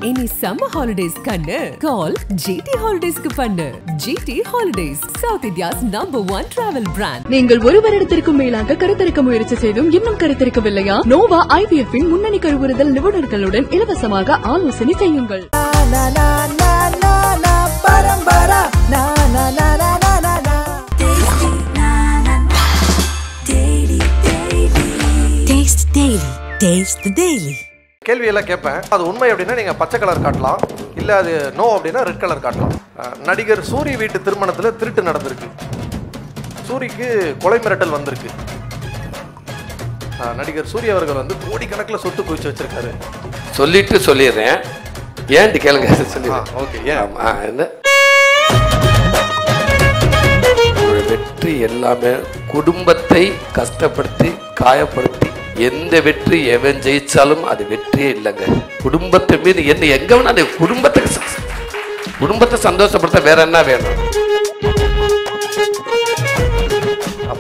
Any summer holidays kannu call GT Holidays ku pannu. GT Holidays, South India's #1 travel brand. நீங்கள் ஒரு வருடத்திற்கும் மேலாக கருத்தரிக்க முயற்சி செய்தும் இன்னும் கருத்தரிக்கவில்லையா? நோவா IVF இன் முன்னணி கருவுறுதல் நிபுணர்களுடன் இலவசமாக ஆலோசனை செய்யுங்கள். Taste Daily. Taste the Daily. கேள்வியெல்லாம் கேட்பேன். அது உண்மை அப்படின்னா நீங்கள் பச்சை கலர் காட்டலாம், இல்லை அது நோ அப்படின்னா ரெட் கலர் காட்டலாம். நடிகர் சூரி வீட்டு திருமணத்தில் திருட்டு நடந்திருக்கு. சூரிக்கு கொலை மிரட்டல் வந்திருக்கு. நடிகர் சூரி அவர்கள் வந்து கோடிக்கணக்கில் சொத்து குவிச்சு வச்சிருக்காரு. சொல்லிட்டு சொல்லிடுறேன், ஏன்ட்டு கேளுங்க. சொல்லிடுறேன். ஓகே. ஏன் என்ன வெற்றி எல்லாமே குடும்பத்தை கஷ்டப்படுத்தி காயப்படுத்தி எந்த வெற்றி எவன் ஜெயிச்சாலும் அது வெற்றியே இல்லைங்க. குடும்பத்தை மீது என்ன எங்க வேணா அது குடும்பத்தை சந்தோஷப்படுத்த வேற என்ன வேணும்?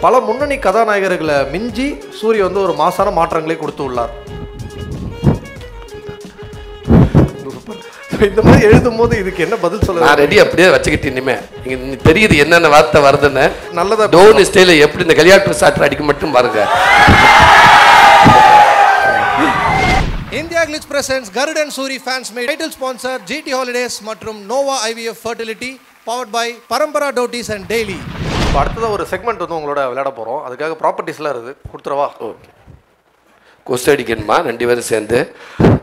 பல முன்னணி கதாநாயகர்களை மிஞ்சி சூரிய வந்து ஒரு மாசான மாற்றங்களை கொடுத்து உள்ளார். இந்த மாதிரி எழுதும் போது இதுக்கு என்ன பதில் சொல்ல? நான் ரெடி அப்படியே வச்சுக்கிட்டு இனிமே நீங்க தெரியுது என்னென்ன வார்த்தை வருதுன்னு. நல்லதா டோன் ஸ்டைல எப்படி இந்த கல்யாண சாட்டர் அடிக்க மட்டும் பாருங்க. India Glitz presents Garudan Soori fans made title sponsor GT holidays மற்றும் Nova IVF fertility powered by Parampara dhotis and daily. இப்போ அடுத்ததாக ஒரு செக்மெண்ட் வந்து உங்களோட விளையாட போகிறோம். அதுக்காக ப்ராப்பர்ட்டிஸ்லாம் இருக்குது, கொடுத்துருவா. ஓகே, கொஸ்ட் அடிக்கணுமா 2 பேரும் சேர்ந்து?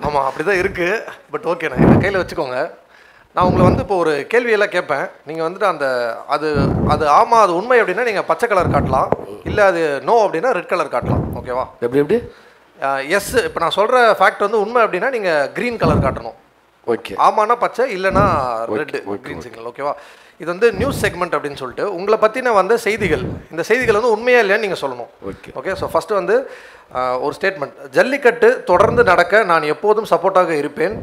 ஆமாம், அப்படி தான் இருக்குது. பட் ஓகே, நான் எங்கள் கையில் வச்சுக்கோங்க. நான் உங்களை வந்து இப்போ ஒரு கேள்வியெல்லாம் கேட்பேன். நீங்கள் வந்துட்டு அந்த அது ஆமாம் அது உண்மை அப்படின்னா நீங்கள் பச்சை கலர் காட்டலாம், இல்லை அது நோ அப்படின்னா ரெட் கலர் காட்டலாம். ஓகேவா? எப்படி எஸ், இப்போ நான் சொல்கிற ஃபேக்ட் வந்து உண்மை அப்படின்னா நீங்கள் க்ரீன் கலர் காட்டணும். ஓகே. ஆமானா பச்சை, இல்லைனா ரெட், க்ரீன் சிக்னல். ஓகேவா? இது வந்து நியூஸ் செக்மெண்ட் அப்படின்னு சொல்லிட்டு உங்களை பற்றின வந்து செய்திகள், இந்த செய்திகள் வந்து உண்மையா இல்லையான்னு நீங்கள் சொல்லணும். ஓகே. ஸோ ஃபஸ்ட்டு வந்து ஒரு ஸ்டேட்மெண்ட். ஜல்லிக்கட்டு தொடர்ந்து நடக்க நான் எப்போதும் சப்போர்ட்டாக இருப்பேன்.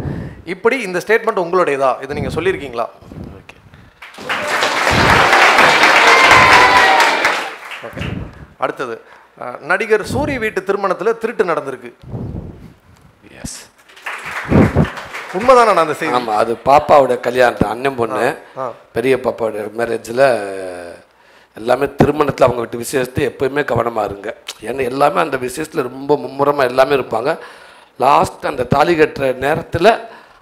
இப்படி இந்த ஸ்டேட்மெண்ட் உங்களுடையதா? இதை நீங்கள் சொல்லியிருக்கீங்களா? ஓகே. அடுத்தது, நடிகர் சூரி வீட்டு திருமணத்தில் திருட்டு நடந்திருக்கு. எஸ், உண்மைதானே அந்த செய்தி? ஆமாம், அது பாப்பாவோட கல்யாணம், அண்ணன் பொண்ணு பெரிய பாப்பாவோட மேரேஜில் எல்லாமே திருமணத்தில் அவங்க வீட்டு விசேஷத்தை எப்போயுமே கவனமாக இருங்க. ஏன்னா எல்லாமே அந்த விசேஷத்தில் ரொம்ப மும்முரமாக எல்லாமே இருப்பாங்க. லாஸ்ட் அந்த தாலி கட்டுற நேரத்தில்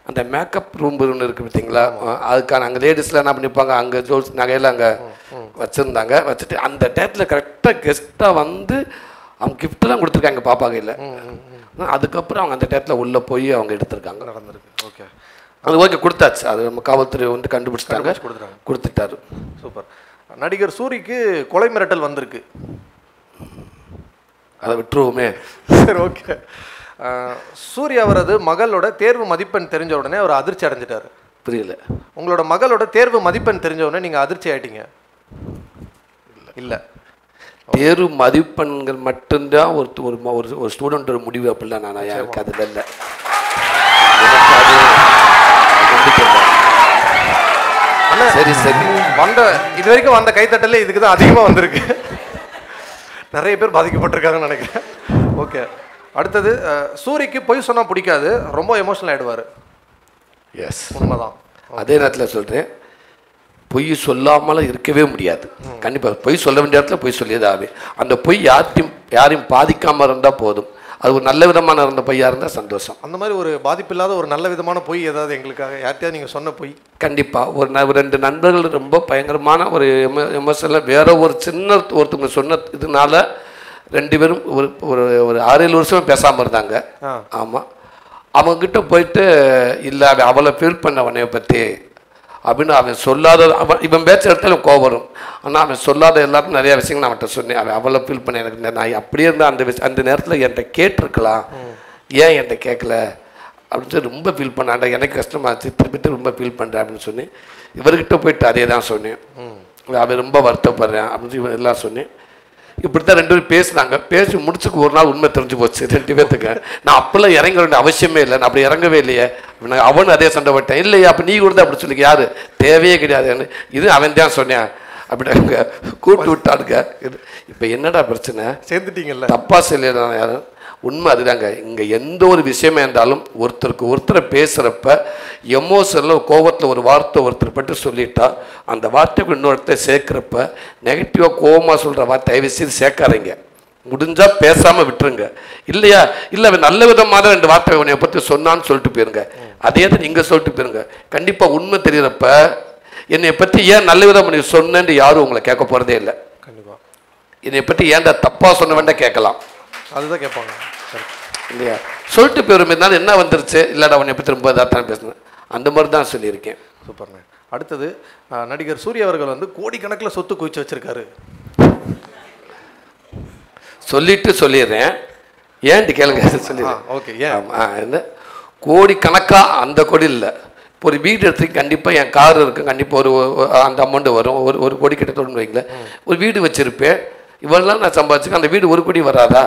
அந்த மேக்கப் ரூம் ஒன்று இருக்குது பார்த்தீங்களா, அதுக்கான அங்கே லேடிஸ்லாம் என்ன பண்ணிப்பாங்க, அங்கே ஜுவல்ஸ் நகையெல்லாம் அங்கே வச்சுருந்தாங்க. வச்சுட்டு அந்த டேட்டில் கரெக்டாக கெஸ்ட்டாக வந்து அவங்க கிஃப்டெல்லாம் கொடுத்துருக்காங்க பாப்பா கையில். அதுக்கப்புறம் அவங்க அந்த டேட்டில் உள்ளே போய் அவங்க எடுத்திருக்காங்க. நடந்திருக்கு. ஓகே, அது ஓகே, கொடுத்தாச்சு. அது நம்ம காவல்துறை வந்து கண்டுபிடிச்சிட்டாங்க, கொடுத்துட்டாரு. சூப்பர். நடிகர் சூரிக்கு கொலை மிரட்டல் வந்திருக்கு. அதை விட்டுருவோமே. சரி, ஓகே. சூர்யா அவரது மகளோட தேர்வு மதிப்பெண் தெரிஞ்ச உடனே அவர் அதிர்ச்சி அடைஞ்சிட்டாரு. புரியல. உங்களோட மகளோட தேர்வு மதிப்பெண் தெரிஞ்ச உடனே நீங்கள் அதிர்ச்சி ஆயிட்டீங்க? இல்லை, தேர்வு மதிப்பெண்கள் மட்டும்தான் ஒரு ஸ்டூடெண்டோட முடிவு. அப்படிலாம் நான் எனக்கு அதில் இல்லை. சரி சரி, இது வரைக்கும் வந்த கைத்தட்டல இதுக்கு தான் அதிகமாக வந்திருக்கு. நிறைய பேர் பாதிக்கப்பட்டிருக்காங்கன்னு நினைக்கிறேன். ஓகே. அடுத்தது, சூரிக்கு பொய் சொன்னால் பிடிக்காது, ரொம்ப எமோஷனல் ஆகிடுவார். எஸ், உண்மைதான். அதே நேரத்தில் சொல்கிறேன், பொய் சொல்லாமலாம் இருக்கவே முடியாது. கண்டிப்பாக பொய் சொல்ல வேண்டிய இடத்துல பொய் சொல்லியதாகவே. அந்த பொய் யாரையும் பாதிக்காமல் இருந்தால் போதும். அது ஒரு நல்ல விதமான இருந்த பொய்யாக இருந்தால் சந்தோஷம். அந்த மாதிரி ஒரு பாதிப்பில்லாத ஒரு நல்ல விதமான பொய் ஏதாவது எங்களுக்காக யார்கிட்டயாவது நீங்கள் சொன்ன பொய்? கண்டிப்பாக ஒரு 2 நண்பர்கள் ரொம்ப பயங்கரமான ஒரு எமோஷனில் வேற ஒரு சின்ன ஒருத்தவங்க சொன்ன இதனால 2 பேரும் ஒரு 6-7 வருஷம் பேசாமல் இருந்தாங்க. ஆமாம், அவங்கக்கிட்ட போயிட்டு இல்லை அவளை ஃபீல் பண்ண உன்னைய பற்றி அப்படின்னு அவன் சொல்லாத, இவன் பேச்ச இடத்துல கோவம் வரும். ஆனால் அவன் சொல்லாத எல்லாருக்கும் நிறையா விஷயங்கள் நான் அவன்கிட்ட சொன்னேன். அவன் அவளை ஃபீல் பண்ண எனக்கு நான் அப்படியே இருந்தால் அந்த நேரத்தில் என்கிட்ட கேட்டிருக்கலாம், ஏன் என்கிட்ட கேட்கல அப்படின்னு சொல்லி ரொம்ப ஃபீல் பண்ணாண்டா. எனக்கு கஷ்டமாச்சு, திருப்பிட்டு ரொம்ப ஃபீல் பண்ணுறேன் அப்படின்னு சொல்லி இவர்கிட்ட போயிட்டு அதே தான் சொன்னேன். அவன் ரொம்ப வருத்தப்படுறேன் அப்படின்னு சொல்லி இவன் எல்லாம் சொன்னேன். இப்படி தான் 2 பேரும் பேசினாங்க. பேசி முடிச்சுக்கு ஒரு நாள் உண்மை தெரிஞ்சு போச்சு 2 பேர்த்துக்கு. நான் அப்பெல்லாம் இறங்க வேண்டிய அவசியமே இல்லை, நான் அப்படி இறங்கவே இல்லையே. அவனு அதே சண்டை போட்டேன். இல்லையா அப்போ நீ கொடுத்தா அப்படி சொல்லி யாரு தேவையே கிடையாது, இது அவன் தான் சொன்னேன் அப்படி கூப்பிட்டு விட்டானுங்க. இப்போ என்னடா பிரச்சனை? சேர்ந்துட்டீங்கல்ல? தப்பா சொல்லிடுறான் யாரும். உண்மை அதுதாங்க. இங்கே எந்த ஒரு விஷயமே இருந்தாலும் ஒருத்தருக்கு ஒருத்தரை பேசுகிறப்ப எமோஷனில் கோபத்தில் ஒரு வார்த்தை ஒருத்தர் பற்றி சொல்லிட்டா அந்த வார்த்தைக்கு இன்னொருத்தர் சேர்க்குறப்ப நெகட்டிவாக கோபமாக சொல்கிற வார்த்தை தயவுசெய்து சேர்க்காதீங்க. முடிஞ்சால் பேசாமல் விட்டுருங்க. இல்லையா இல்லை நல்ல விதமாக தான் 2 வார்த்தை உன்னை பற்றி சொன்னான்னு சொல்லிட்டு போயிருங்க. அதே தான் நீங்கள் சொல்லிட்டு போயிருங்க. கண்டிப்பாக உண்மை தெரிகிறப்ப என்னை பற்றி ஏன் நல்ல விதமாக நீ சொன்னேன்னு யாரும் உங்களை கேட்க போகிறதே இல்லை. கண்டிப்பாக என்னை பற்றி ஏன்டா தப்பாக சொன்ன வேண்டாம் கேட்கலாம். அதுதான் கேட்பாங்க இல்லையா? சொல்லிட்டு போயிடும் இருந்தாலும் என்ன வந்துருச்சு இல்லைடா உன்னை பற்றி ரொம்ப இதாக தான் பேசுனேன் அந்த மாதிரி தான் சொல்லியிருக்கேன். சூப்பர்ண்ணே. அடுத்தது நடிகர் சூர்யா அவர்கள் வந்து கோடிக்கணக்கில் சொத்து குவிச்சு வச்சிருக்காரு. சொல்லிட்டு சொல்லிடுறேன் ஏன்ட்டு கேளுங்க சொல்லிடுறேன். ஓகே. என்ன கோடிக்கணக்காக அந்த கோடி இல்லை. இப்போ ஒரு வீடு எடுத்துக்கு கண்டிப்பாக என் கார் இருக்கும், கண்டிப்பாக ஒரு அந்த அமௌண்ட்டு வரும். ஒரு கோடி கிட்ட தொடர்ந்து வைங்களேன். ஒரு வீடு வச்சுருப்பேன், இவெல்லாம் நான் சம்பாதிச்சுக்க அந்த வீடு 1 கோடி வராதா?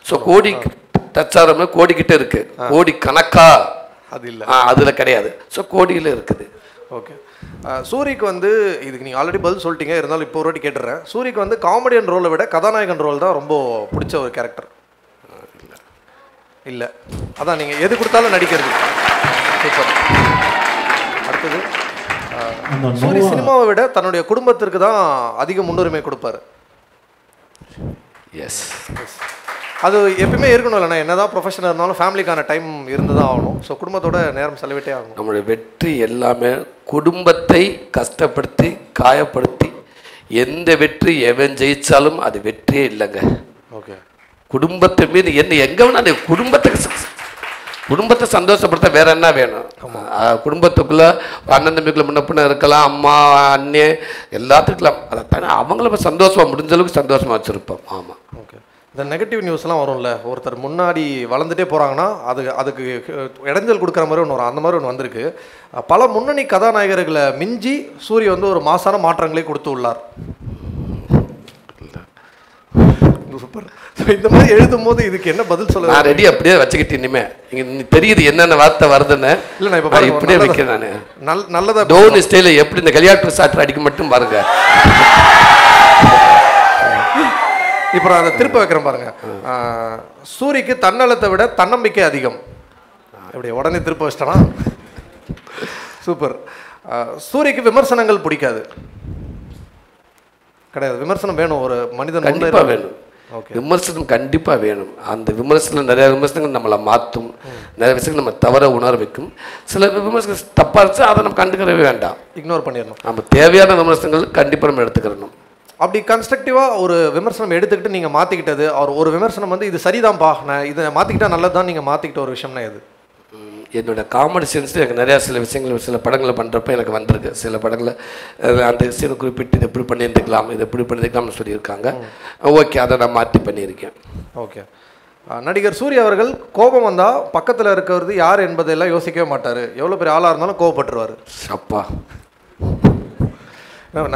ஸோ கோடி டச்சாரம் கோடிக்கிட்ட இருக்கு. கோடி கணக்கா அது இல்லை, அதில் கிடையாது. ஸோ கோடியில் இருக்குது. ஓகே. சூரிக்கு வந்து இதுக்கு நீங்கள் ஆல்ரெடி பதில் சொல்லிட்டீங்க, இருந்தாலும் இப்போ ஒரு வாட்டி கேட்டுறேன். சூரிக்கு வந்து காமெடியன் ரோலை விட கதாநாயகன் ரோல் தான் ரொம்ப பிடிச்ச ஒரு கேரக்டர். இல்லை அதான் நீங்கள் எது கொடுத்தாலும் நடிக்கிறது. சூப்பர். அடுத்தது சூரி சினிமாவை விட தன்னுடைய குடும்பத்திற்கு தான் அதிக முன்னுரிமை கொடுப்பாரு. எஸ், அது எப்பயுமே இருக்கணும் இல்லைண்ணா. என்னதான் ப்ரொஃபஷனல் இருந்தாலும் ஃபேமிலிக்கான டைம் இருந்து தான் ஆகணும். ஸோ குடும்பத்தோட நேரம் செலவிட்டே ஆகணும். நம்மளுடைய வெற்றி எல்லாமே குடும்பத்தை கஷ்டப்படுத்தி காயப்படுத்தி எந்த வெற்றி எவன் ஜெயிச்சாலும் அது வெற்றியே இல்லைங்க. ஓகே. குடும்பத்தை மீது என்ன எங்கே வேணா குடும்பத்தை சந்தோஷப்படுத்த வேற என்ன வேணும்? குடும்பத்துக்குள்ள அண்ணன் தம்பிக்குள்ள முன்னப்பின இருக்கலாம், அம்மா அண்ணே எல்லாத்துக்கலாம். அதை தானே அவங்கள சந்தோஷமாக முடிஞ்ச அளவுக்கு சந்தோஷமாக வச்சுருப்போம். ஆமாம். ஓகே. இந்த நெகட்டிவ் நியூஸ்லாம் வரும்ல, ஒருத்தர் முன்னாடி வளர்ந்துட்டே போகிறாங்கன்னா அதுக்கு இடைஞ்சல் கொடுக்குற மாதிரி ஒன்று வரும். அந்த மாதிரி ஒன்று வந்திருக்கு. பல முன்னணி கதாநாயகர்களை மிஞ்சி சூரிய வந்து ஒரு மாசான மாற்றங்களை கொடுத்து உள்ளார். சூப்பர். இந்த மாதிரி எழுதும் போது இதுக்கு என்ன பதில் சொல்ல? நான் ரெடி அப்படியே வச்சுக்கிட்டு இனிமே இங்கே தெரியுது என்னென்ன வார்த்தை வருதுன்னு. இல்லை நான் இப்போ இப்படியே வைக்கிறேன். நான் நல்லதா டோன் ஸ்டைலில் எப்படி இந்த கல்யாண சாட்டர் அடிக்க மட்டும் பாருங்க. இப்போ நான் அதை திருப்ப வைக்கிறேன் பாருங்க. சூரிக்கு தன்னலத்தை விட தன்னம்பிக்கை அதிகம். எப்படி உடனே திருப்ப வச்சிட்டனா? சூப்பர். சூரிக்கு விமர்சனங்கள் பிடிக்காது. கிடையாது, விமர்சனம் வேணும். ஒரு மனிதன் கண்டிப்பாக வேணும். விமர்சனம் கண்டிப்பாக வேணும். அந்த விமர்சனம் நிறைய விமர்சனங்கள் நம்மளை மாற்றும், நிறைய விஷயங்கள் நம்ம தவற உணர வைக்கும். சில விமர்சனம் தப்பாக இருந்துச்சு அதை நம்ம கண்டுக்கிறவே வேண்டாம், இக்னோர் பண்ணிடணும். நம்ம தேவையான விமர்சனங்கள் கண்டிப்பாக நம்ம எடுத்துக்கிறணும். அப்படி கன்ஸ்ட்ரக்டிவாக ஒரு விமர்சனம் எடுத்துக்கிட்டு நீங்கள் மாற்றிக்கிட்டது, ஒரு விமர்சனம் வந்து இது சரிதான்ப்பா, நான் இதை மாற்றிக்கிட்டா நல்லது தான் நீங்கள் மாற்றிக்கிட்ட ஒரு விஷயம்னா எது? என்னோட காமெடி சென்ஸில் எனக்கு நிறையா சில விஷயங்கள் சில படங்களை பண்ணுறப்ப எனக்கு வந்திருக்கு. சில படங்களில் அந்த சீனை குறிப்பிட்டு இது எப்படி பண்ணியிருந்துக்கலாம், இது எப்படி பண்ணியிருக்கலாம்னு சொல்லியிருக்காங்க. ஓகே, அதை நான் மாற்றி பண்ணியிருக்கேன். ஓகே. நடிகர் சூர்யா அவர்கள் கோபம் வந்தால் பக்கத்தில் இருக்கிறது யார் என்பதெல்லாம் யோசிக்கவே மாட்டார். எவ்வளோ பெரிய ஆளாக இருந்தாலும் கோவப்பட்டுருவார். அப்பா,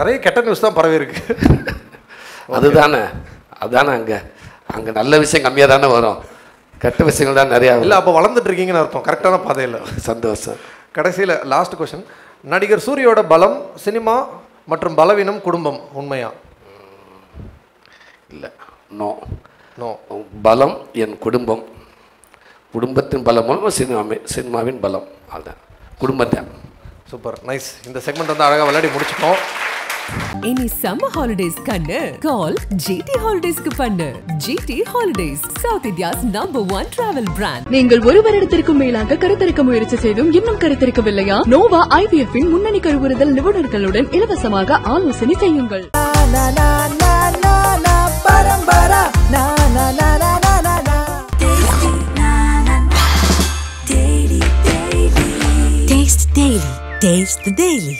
நிறைய கெட்ட நியூஸ் தான் பரவி இருக்கு. அதுதானே அங்கே நல்ல விஷயம் கம்மியாக தானே வரும், கெட்ட விஷயங்கள் தான் நிறையா. இல்லை, அப்போ வளர்ந்துட்டு இருக்கீங்கன்னு அர்த்தம். கரெக்டான பாதையில். சந்தோஷம். கடைசியில் லாஸ்ட் கொஸ்டின். நடிகர் சூரியோட பலம் சினிமா மற்றும் பலவீனம் குடும்பம், உண்மையா? இல்லை, நோ. பலம் என் குடும்பம், குடும்பத்தின் பலம் மூலம் சினிமாவின் பலம். அதுதான் குடும்பத்தான். Super, nice. இந்த செக்மெண்ட் வந்து அழகாக விளையாடி முடிச்சிட்டோம். இனி சம்மர் ஹாலிடேஸ் கண்ணு கால் ஜிடி ஹாலிடேஸ்க்கு பண்ணு. GT holidays, South India's #1 travel brand. நீங்கள் 1 வருடத்திற்கும் மேலாக கருத்தரிக்க முயற்சி செய்தும் இன்னும் கருத்தரிக்கவில்லையா? நோவா IVF இன் முன்னணி கருவுறுதல் நிபுணர்களுடன் இலவசமாக ஆலோசனை செய்யுங்கள். Taste the Daily.